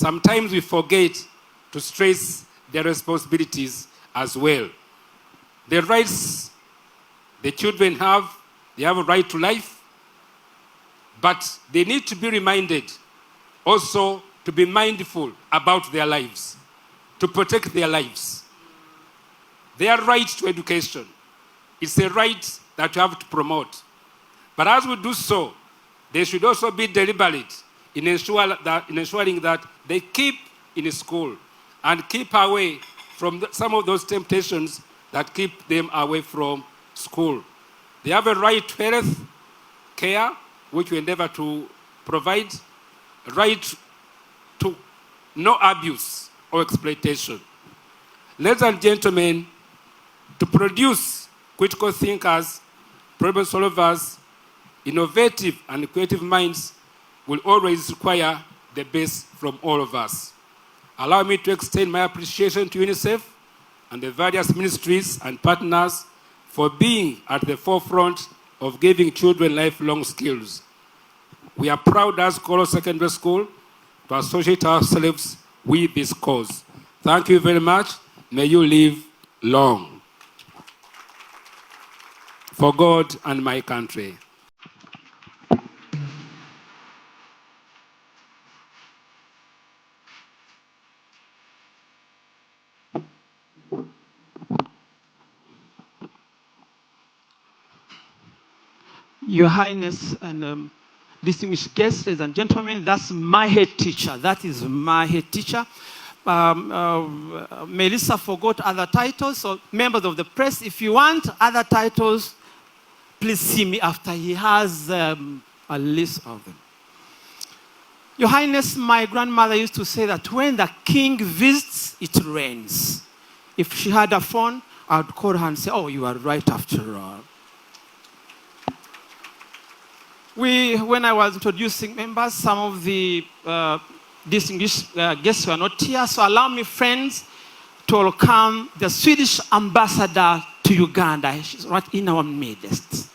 Sometimes we forget to stress their responsibilities as well. The rights the children have, they have a right to life, but they need to be reminded also to be mindful about their lives, to protect their lives. Their right to education is a right that you have to promote. But as we do so, they should also be deliberate in ensuring that they keep in school and keep away from some of those temptations that keep them away from school. They have a right to health care, which we endeavor to provide, right to no abuse or exploitation. Ladies and gentlemen, to produce critical thinkers, problem solvers, innovative and creative minds will always require the best from all of us. Allow me to extend my appreciation to UNICEF and the various ministries and partners for being at the forefront of giving children lifelong skills. We are proud as Kolo Secondary School to associate ourselves with this cause. Thank you very much. May you live long. For God and my country. Your Highness and distinguished guests, ladies and gentlemen, that's my head teacher. That is my head teacher. Melissa forgot other titles, so members of the press, if you want other titles, please see me after. He has a list of them. Your Highness, my grandmother used to say that when the king visits, it rains. If she had a phone, I would call her and say, oh, you are right after all. When I was introducing members, some of the distinguished guests were not here, so allow me, friends, to welcome the Swedish ambassador to Uganda. She's right in our midst.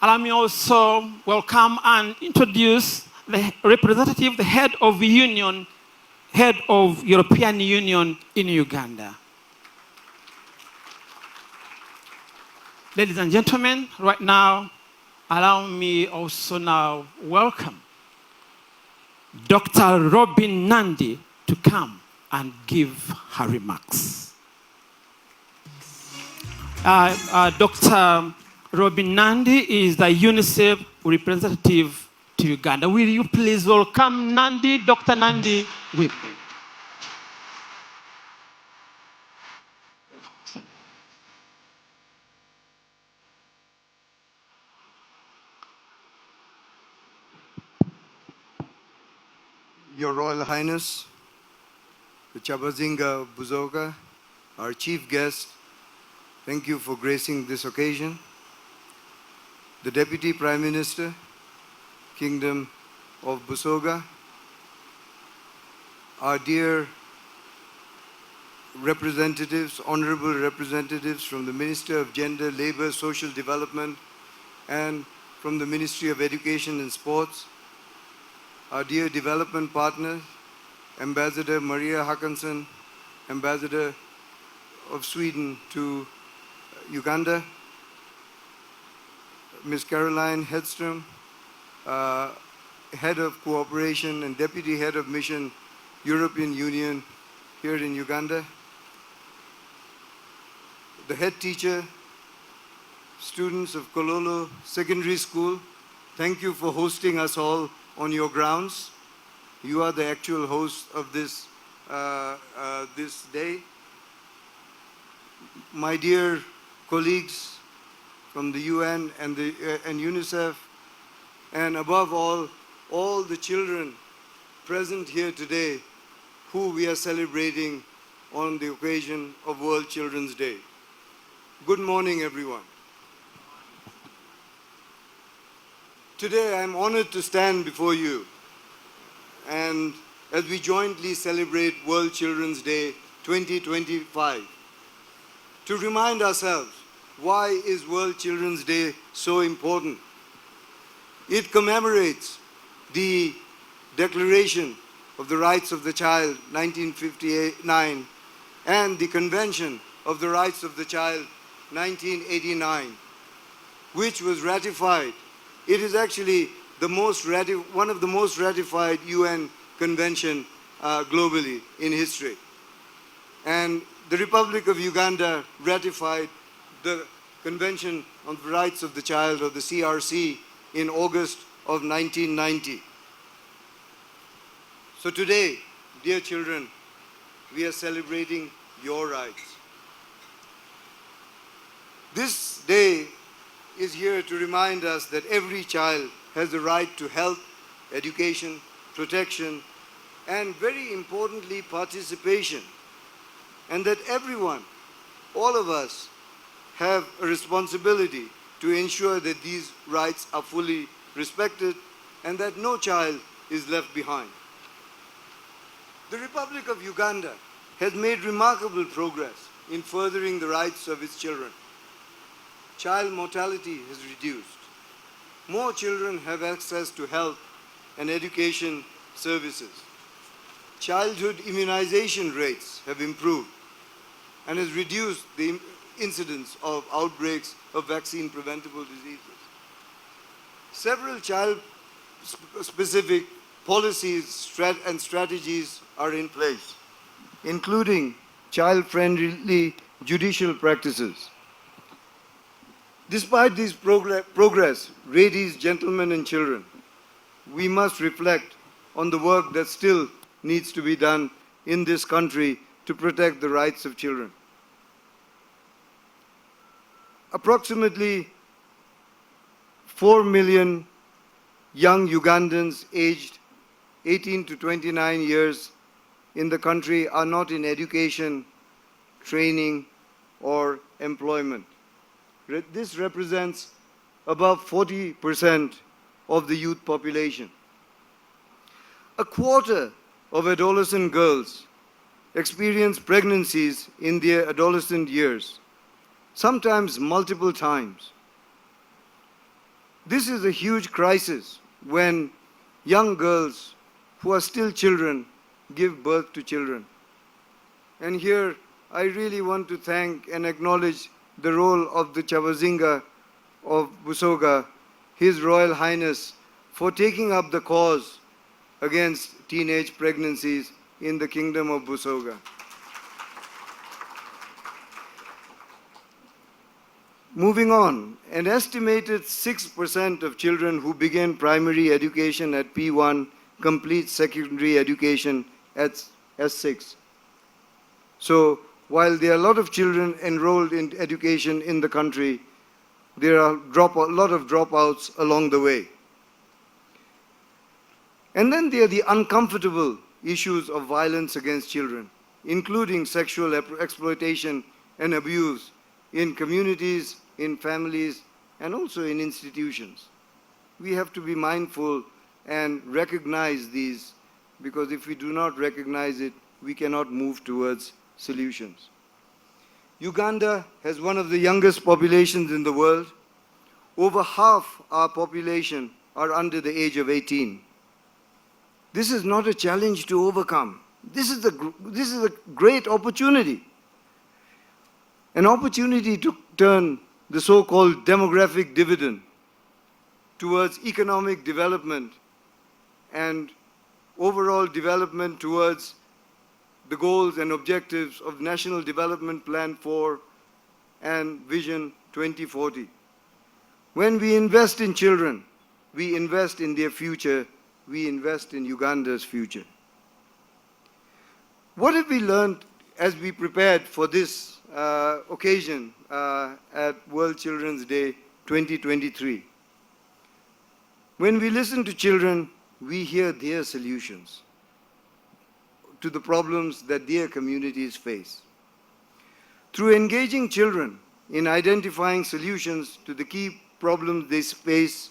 Allow me also welcome and introduce the representative, the head of European Union in Uganda. Ladies and gentlemen, right now, allow me also now welcome Dr. Robin Nandi to come and give her remarks. Dr. Robin Nandi is the UNICEF representative to Uganda. Will you please welcome Nandi, Dr. Nandi? Your Royal Highness, the Chabazinga Buzoga, our chief guest, thank you for gracing this occasion. The Deputy Prime Minister, Kingdom of Busoga, our dear representatives, honorable representatives from the Minister of Gender, Labor, Social Development, and from the Ministry of Education and Sports, our dear development partner, Ambassador Maria Håkansson, Ambassador of Sweden to Uganda, Ms. Caroline Hedström, Head of Cooperation and Deputy Head of Mission, European Union here in Uganda, the head teacher, students of Kololo Secondary School, thank you for hosting us all on your grounds. You are the actual host of this, this day. My dear colleagues from the UN and UNICEF, and above all the children present here today who we are celebrating on the occasion of World Children's Day. Good morning, everyone. Today, I'm honored to stand before you and as we jointly celebrate World Children's Day 2025, to remind ourselves, why is World Children's Day so important? It commemorates the Declaration of the Rights of the Child, 1959, and the Convention of the Rights of the Child, 1989, which was ratified. It is actually one of the most ratified UN convention globally in history. And the Republic of Uganda ratified the Convention on the Rights of the Child, or the CRC, in August of 1990. So today, dear children, we are celebrating your rights. This day is here to remind us that every child has the right to health, education, protection, and very importantly, participation. And that everyone, all of us, have a responsibility to ensure that these rights are fully respected and that no child is left behind. The Republic of Uganda has made remarkable progress in furthering the rights of its children. Child mortality has reduced. More children have access to health and education services. Childhood immunization rates have improved and has reduced the incidence of outbreaks of vaccine-preventable diseases. Several child-specific policies and strategies are in place, including child-friendly judicial practices. Despite this progress, ladies, gentlemen, and children, we must reflect on the work that still needs to be done in this country to protect the rights of children. Approximately 4 million young Ugandans aged 18 to 29 years in the country are not in education, training, or employment. This represents above 40% of the youth population. A quarter of adolescent girls experience pregnancies in their adolescent years, sometimes multiple times. This is a huge crisis when young girls who are still children give birth to children. And here I really want to thank and acknowledge the role of the Chabazinga of Busoga, His Royal Highness, for taking up the cause against teenage pregnancies in the Kingdom of Busoga. Moving on, an estimated 6% of children who begin primary education at P1 complete secondary education at S6. So while there are a lot of children enrolled in education in the country, there are a lot of dropouts along the way. And then there are the uncomfortable issues of violence against children, including sexual exploitation and abuse in communities, in families, and also in institutions. We have to be mindful and recognize these, because if we do not recognize it, we cannot move towards solutions. Uganda has one of the youngest populations in the world. Over half our population are under the age of 18. This is not a challenge to overcome. This is a great opportunity. An opportunity to turn the so-called demographic dividend towards economic development and overall development towards the goals and objectives of National Development Plan 4 and Vision 2040. When we invest in children, we invest in their future, we invest in Uganda's future. What have we learned as we prepared for this occasion at World Children's Day 2023? When we listen to children, we hear their solutions to the problems that their communities face. Through engaging children in identifying solutions to the key problems they face,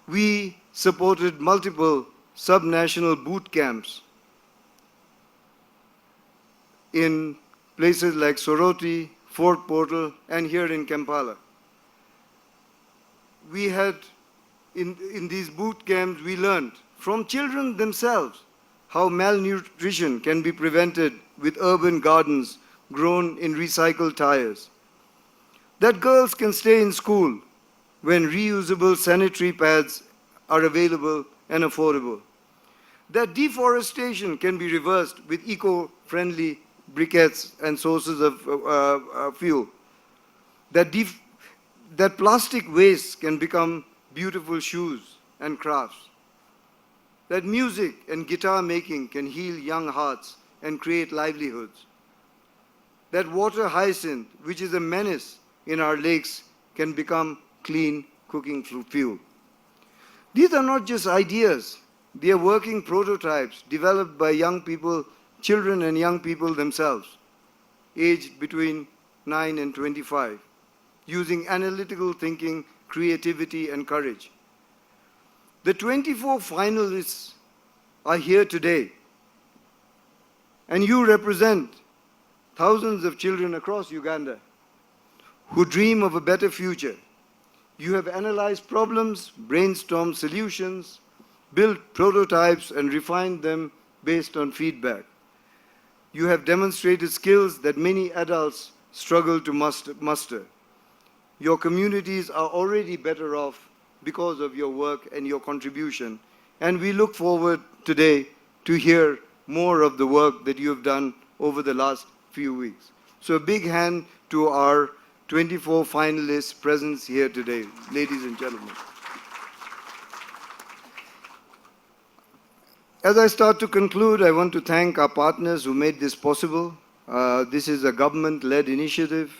we supported multiple subnational boot camps in places like Soroti, Fort Portal, and here in Kampala. We had in these boot camps, we learned from children themselves how malnutrition can be prevented with urban gardens grown in recycled tires. That girls can stay in school when reusable sanitary pads are available and affordable. That deforestation can be reversed with eco-friendly briquettes and sources of fuel. That plastic waste can become beautiful shoes and crafts. That music and guitar making can heal young hearts and create livelihoods. That water hyacinth, which is a menace in our lakes, can become clean cooking fuel. These are not just ideas. They are working prototypes developed by young people, children and young people themselves, aged between 9 and 25, using analytical thinking, creativity, and courage. The 24 finalists are here today, and you represent thousands of children across Uganda who dream of a better future. You have analyzed problems, brainstormed solutions, built prototypes, and refined them based on feedback. You have demonstrated skills that many adults struggle to muster. Your communities are already better off because of your work and your contribution, and we look forward today to hear more of the work that you have done over the last few weeks. So a big hand to our 24 finalists present here today, ladies and gentlemen. As I start to conclude, I want to thank our partners who made this possible. This is a government-led initiative,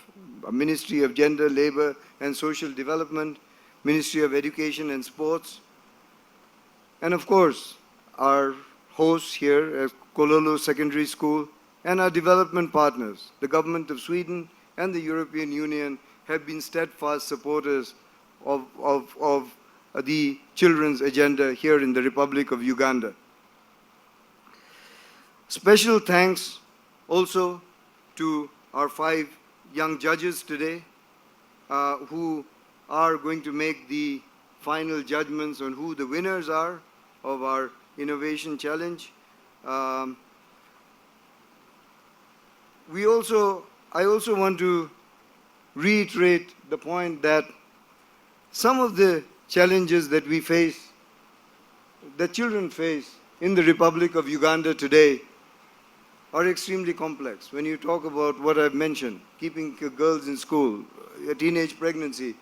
a Ministry of Gender, Labour and Social Development, Ministry of Education and Sports, and of course, our hosts here at Kololo Secondary School, and our development partners, the Government of Sweden and the European Union, have been steadfast supporters of the children's agenda here in the Republic of Uganda. Special thanks also to our 5 young judges today who are going to make the final judgments on who the winners are of our Innovation Challenge. I also want to reiterate the point that some of the challenges that we face, that children face in the Republic of Uganda today, are extremely complex. When you talk about what I've mentioned, keeping girls in school, a teenage pregnancy,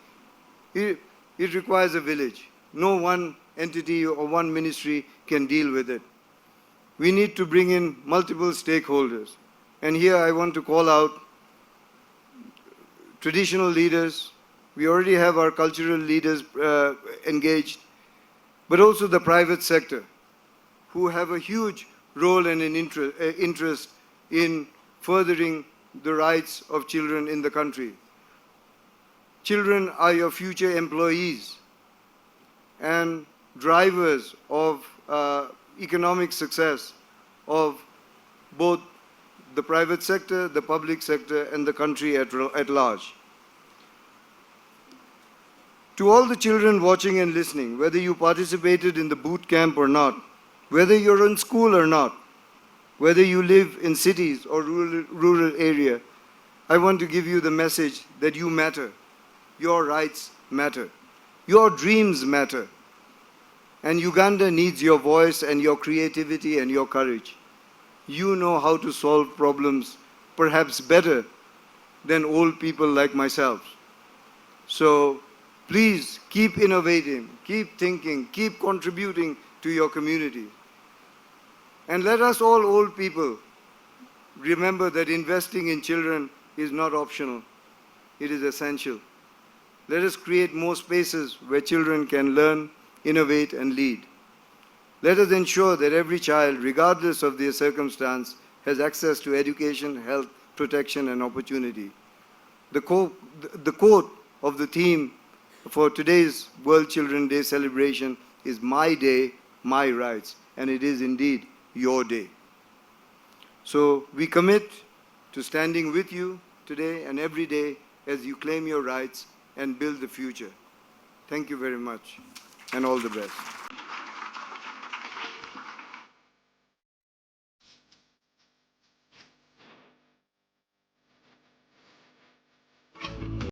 it requires a village. No one entity or one ministry can deal with it. We need to bring in multiple stakeholders. And here I want to call out traditional leaders. We already have our cultural leaders engaged, but also the private sector, who have a huge role and an interest in furthering the rights of children in the country. Children are your future employees and drivers of economic success of both the private sector, the public sector, and the country at large. To all the children watching and listening, whether you participated in the boot camp or not, whether you're in school or not, whether you live in cities or rural area, I want to give you the message that you matter. Your rights matter. Your dreams matter. And Uganda needs your voice and your creativity and your courage. You know how to solve problems perhaps better than old people like myself. So please keep innovating, keep thinking, keep contributing to your community. And let us all old people remember that investing in children is not optional. It is essential. Let us create more spaces where children can learn, innovate, and lead. Let us ensure that every child, regardless of their circumstance, has access to education, health, protection, and opportunity. The quote of the theme for today's World Children's Day celebration is "My Day, My Rights," and it is indeed your day. So we commit to standing with you today and every day as you claim your rights and build the future. Thank you very much. and all the best.